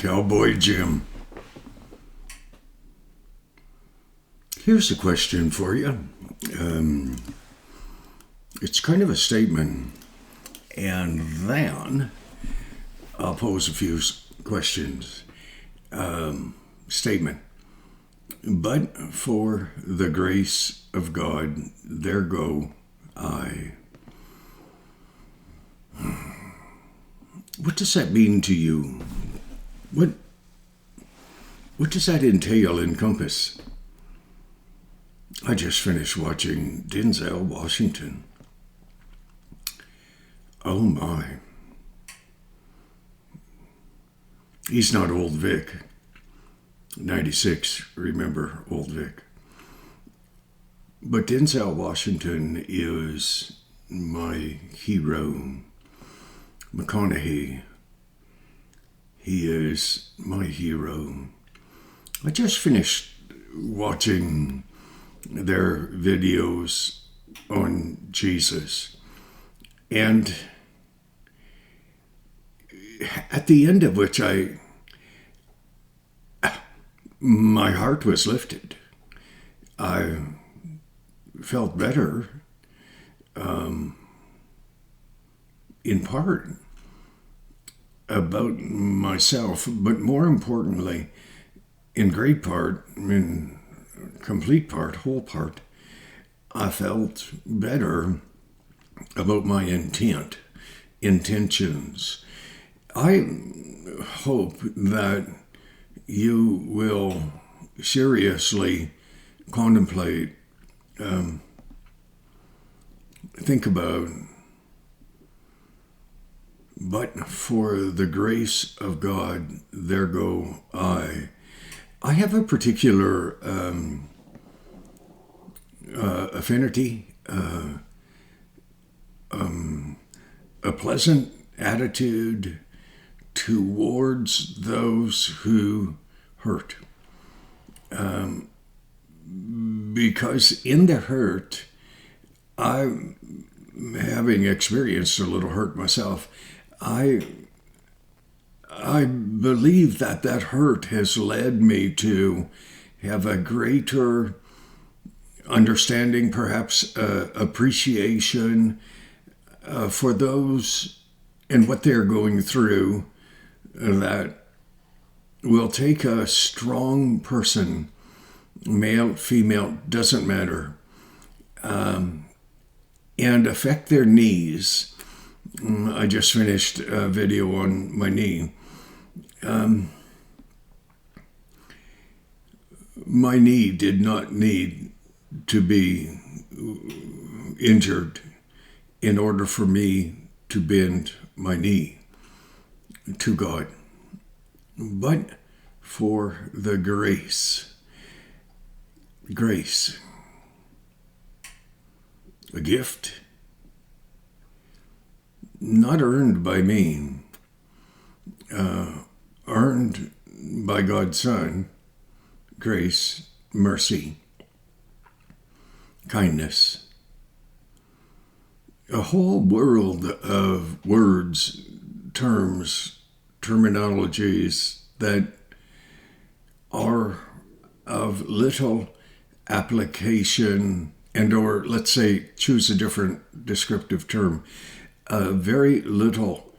Cowboy Jim. Here's a question for you. It's kind of a statement, and then I'll pose a few questions. Statement. But for the grace of God, there go I. What does that mean to you? What does that entail, encompass? I just finished watching Denzel Washington. Oh my. He's not Old Vic. 96, remember Old Vic. But Denzel Washington is my hero. McConaughey. He is my hero. I just finished watching their videos on Jesus. And at the end of which my heart was lifted. I felt better, in part, about myself, but more importantly, in great part, in complete part, whole part, I felt better about my intentions. I hope that you will seriously contemplate, think about, but for the grace of God, there go I. I have a particular affinity, a pleasant attitude towards those who hurt. Because in the hurt, I'm having experienced a little hurt myself. I believe that hurt has led me to have a greater understanding, perhaps appreciation for those and what they're going through, that will take a strong person, male, female, doesn't matter, and affect their knees. I just finished a video on my knee. My knee did not need to be injured in order for me to bend my knee to God, but for the grace, a gift not earned by me, earned by God's Son, grace, mercy, kindness. A whole world of words, terms, terminologies that are of little application, and or let's say, choose a different descriptive term. Very little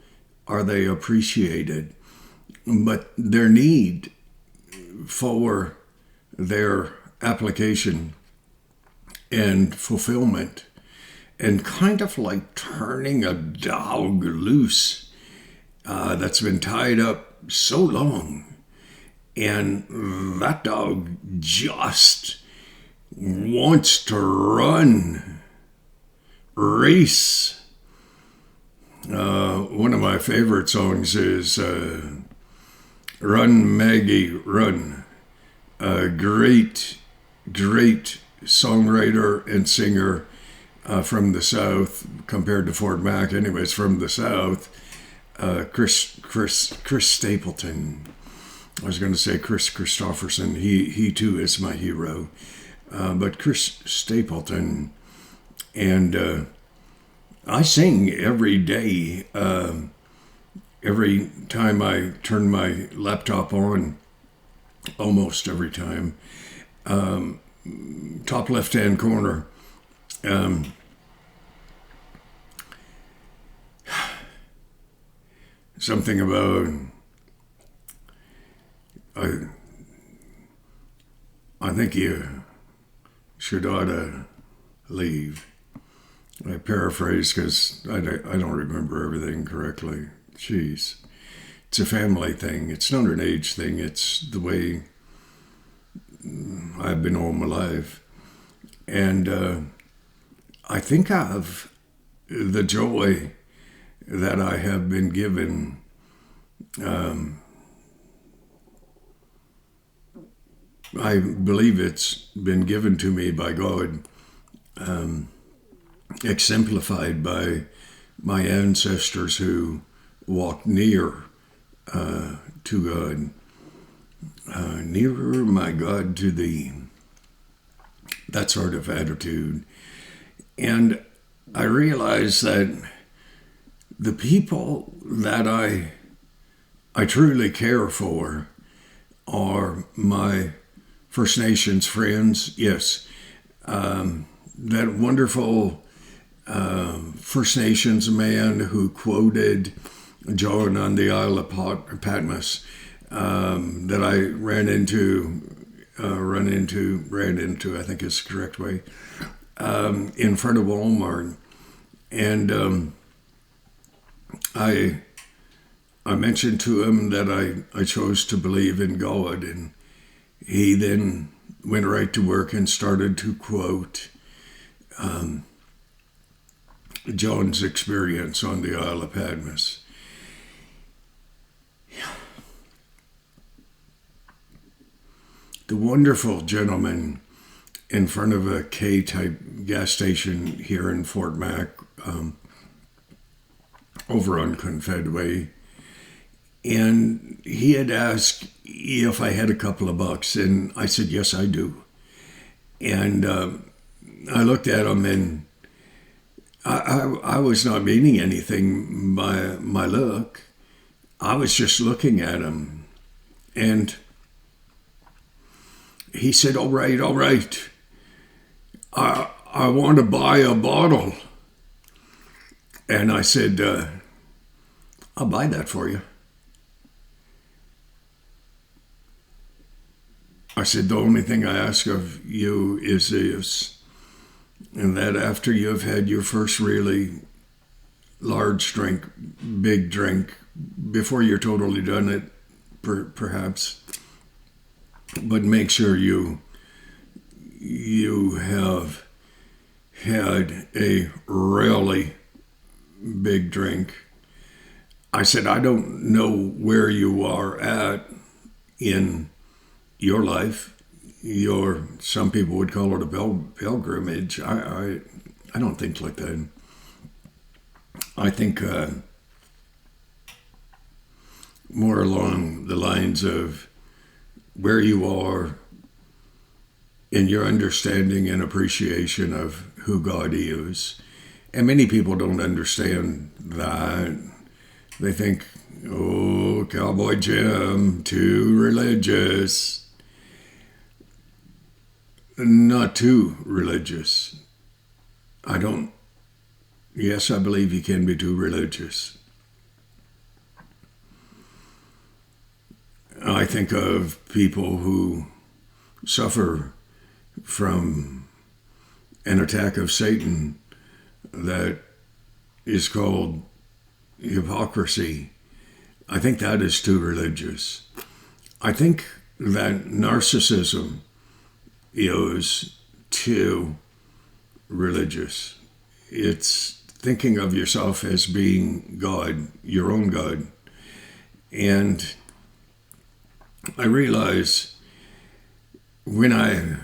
are they appreciated, but their need for their application and fulfillment, and kind of like turning a dog loose that's been tied up so long, and that dog just wants to run, race. One of my favorite songs is Run, Maggie, Run. A great songwriter and singer from the South, compared to Fort Mac, anyways, from the South. Chris Stapleton. I was going to say Chris Christopherson. He too is my hero. But Chris Stapleton, and I sing every day every time I turn my laptop on, almost every time, top left-hand corner, something about I think you should ought to leave. I paraphrase because I don't remember everything correctly. Jeez. It's a family thing. It's not an age thing. It's the way I've been all my life. And I think of the joy that I have been given. I believe it's been given to me by God, exemplified by my ancestors who walked near to God. Nearer, my God, to thee. That sort of attitude. And I realize that the people that I truly care for are my First Nations friends. Yes, that wonderful First Nations man who quoted John on the Isle of Patmos that I ran into, I think is the correct way, in front of Walmart. And I mentioned to him that I chose to believe in God, and he then went right to work and started to quote John's experience on the Isle of Patmos. The wonderful gentleman in front of a K-type gas station here in Fort Mac, over on Confed Way, and he had asked if I had a couple of bucks, and I said, yes, I do. And I looked at him, and I was not meaning anything by my look. I was just looking at him. And he said, all right. I want to buy a bottle. And I said, I'll buy that for you. I said, the only thing I ask of you is this, and that after you have had your first really large drink, big drink, before you're totally done it, perhaps, but make sure you have had a really big drink. I said, I don't know where you are at in your life. Some people would call it a pilgrimage. I don't think like that. I think more along the lines of where you are in your understanding and appreciation of who God is. And many people don't understand that. They think, oh, Cowboy Jim, too religious. Not too religious. Yes, I believe you can be too religious. I think of people who suffer from an attack of Satan that is called hypocrisy. I think that is too religious. I think that narcissism is too religious. It's thinking of yourself as being God, your own God. And I realize when I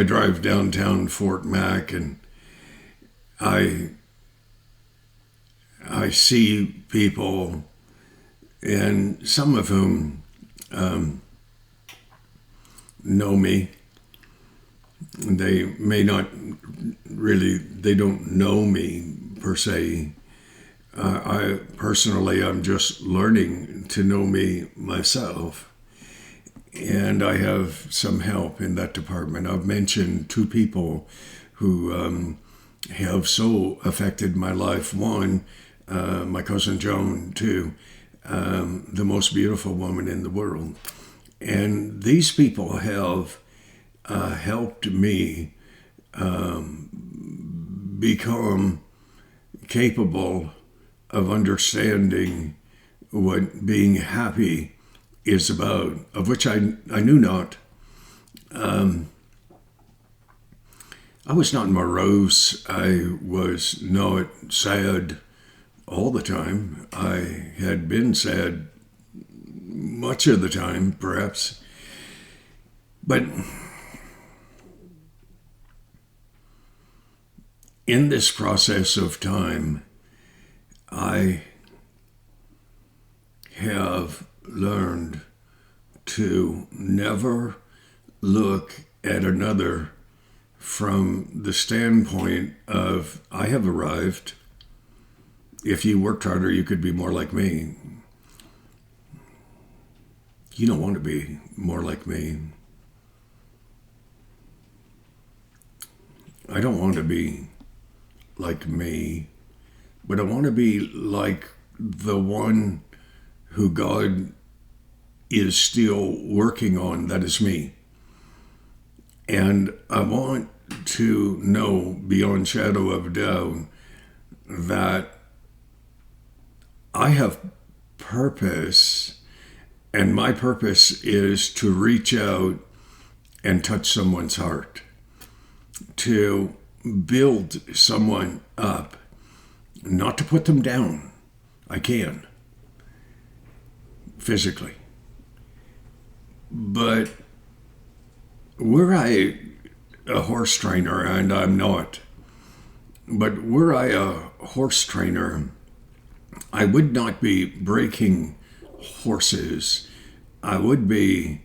drive downtown Fort Mac and I see people, and some of whom know me. They may not really, they don't know me per se, I personally, I'm just learning to know me myself. And I have some help in that department. I've mentioned two people who have so affected my life. One, my cousin Joan, two, the most beautiful woman in the world. And these people have helped me become capable of understanding what being happy is about, of which I knew not. I was not morose. I was not sad all the time. I had been sad much of the time, perhaps. But in this process of time, I have learned to never look at another from the standpoint of, I have arrived. If you worked harder, you could be more like me. You don't want to be more like me. I don't want to be like me, but I want to be like the one who God is still working on, that is me. And I want to know beyond shadow of doubt that I have purpose, and my purpose is to reach out and touch someone's heart, to build someone up, not to put them down. I can, physically. But were I a horse trainer, and I'm not, but were I a horse trainer, I would not be breaking horses. I would be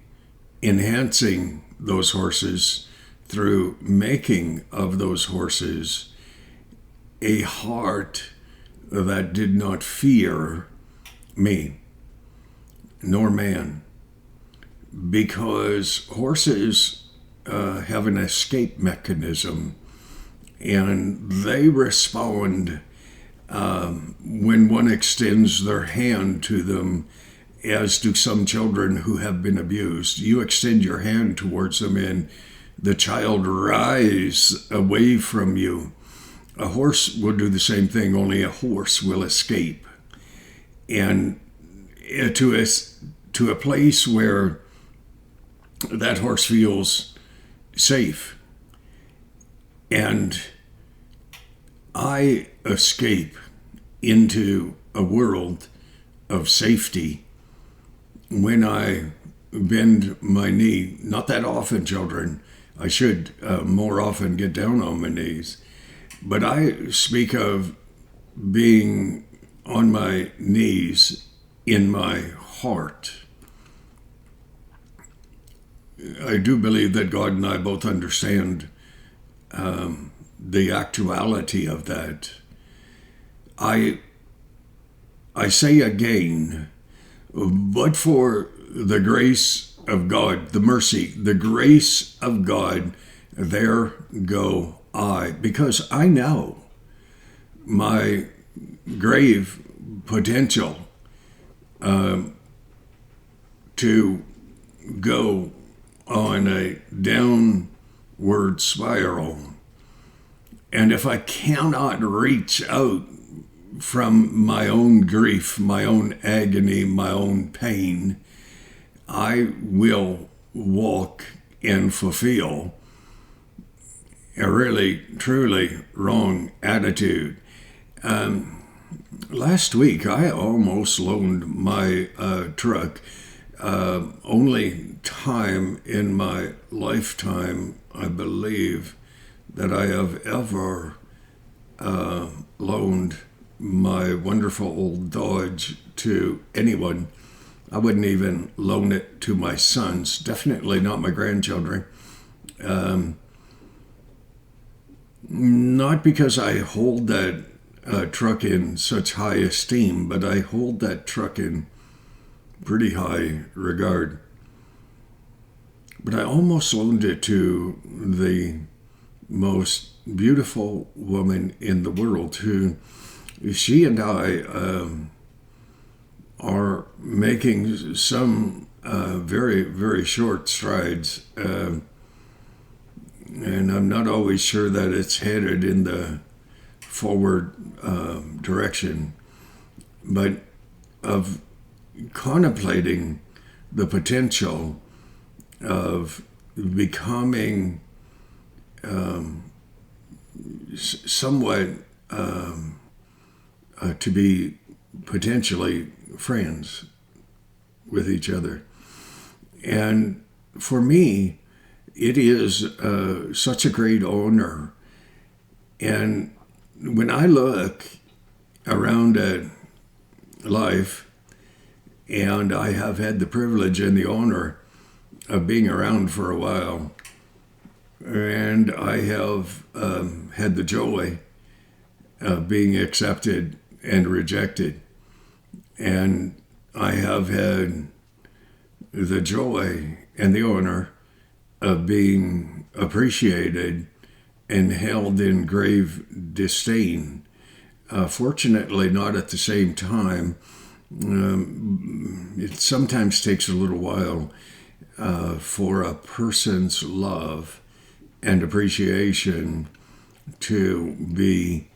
enhancing those horses through making of those horses a heart that did not fear me nor man, because horses have an escape mechanism, and they respond when one extends their hand to them, as do some children who have been abused. You extend your hand towards them and the child writhes away from you. A horse will do the same thing, only a horse will escape. And to a place where that horse feels safe. And I escape into a world of safety when I bend my knee. Not that often, children. I should more often get down on my knees. But I speak of being on my knees in my heart. I do believe that God and I both understand the actuality of that. I say again, but for the grace of God, the mercy, the grace of God, there go I, because I know my grave potential to go on a downward spiral. And if I cannot reach out from my own grief, my own agony, my own pain, I will walk and fulfill a really, truly wrong attitude. Last week, I almost loaned my truck. Only time in my lifetime, I believe, that I have ever loaned my wonderful old Dodge to anyone. I wouldn't even loan it to my sons, definitely not my grandchildren. Not because I hold that truck in such high esteem, but I hold that truck in pretty high regard. But I almost loaned it to the most beautiful woman in the world, who she and I are making some very, very short strides. And I'm not always sure that it's headed in the forward direction, but of contemplating the potential of becoming somewhat to be potentially friends with each other. And for me, it is such a great honor. And when I look around at life, and I have had the privilege and the honor of being around for a while, and I have had the joy of being accepted and rejected, and I have had the joy and the honor of being appreciated and held in grave disdain. Fortunately, not at the same time. It sometimes takes a little while for a person's love and appreciation to be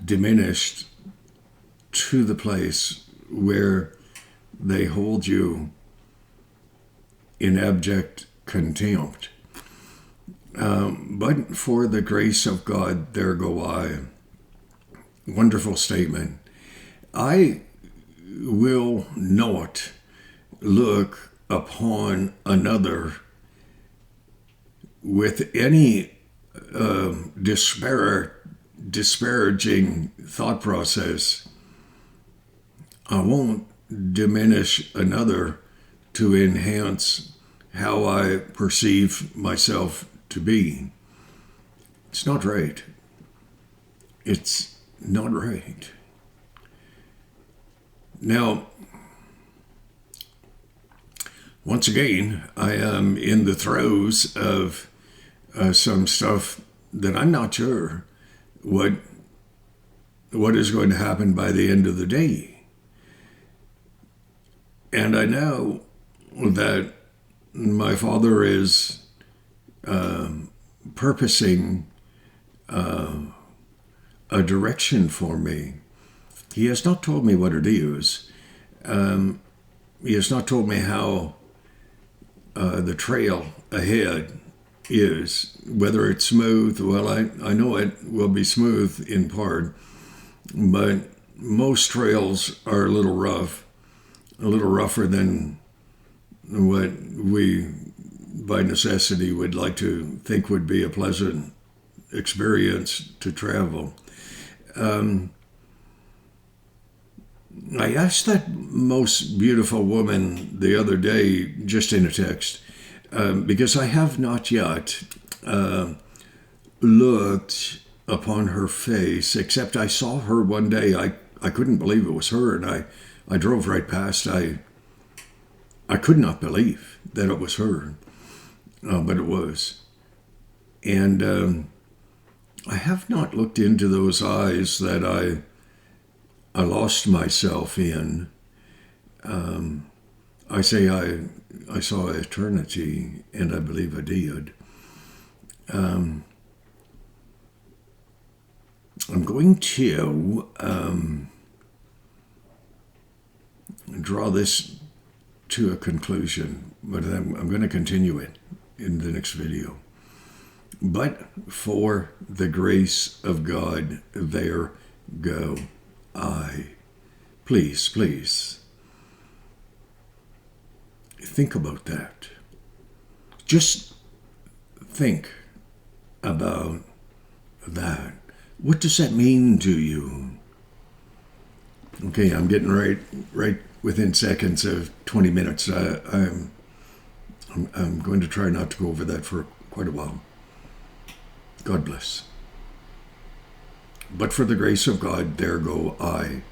diminished to the place where they hold you in abject contempt. But for the grace of God, there go I. Wonderful statement. I will not look upon another with any disparaging thought process. I won't diminish another to enhance how I perceive myself to be. It's not right. It's not right. Now, once again, I am in the throes of some stuff that I'm not sure what is going to happen by the end of the day. And I know that my Father is purposing a direction for me. He has not told me what it is. He has not told me how the trail ahead is, whether it's smooth. Well, I know it will be smooth in part, but most trails are a little rougher than what we, by necessity, would like to think would be a pleasant experience to travel. I asked that most beautiful woman the other day, just in a text, because I have not yet looked upon her face, except I saw her one day. I couldn't believe it was her, and I drove right past. I could not believe that it was her, but it was. And I have not looked into those eyes that I lost myself in. I say I saw eternity, and I believe I did. I'm going to draw this to a conclusion, but I'm going to continue it in the next video. But for the grace of God, there go I. Please, please, think about that. Just think about that. What does that mean to you? Okay, I'm getting right within seconds of 20 minutes. I'm going to try not to go over that for quite a while. God bless. But for the grace of God, there go I.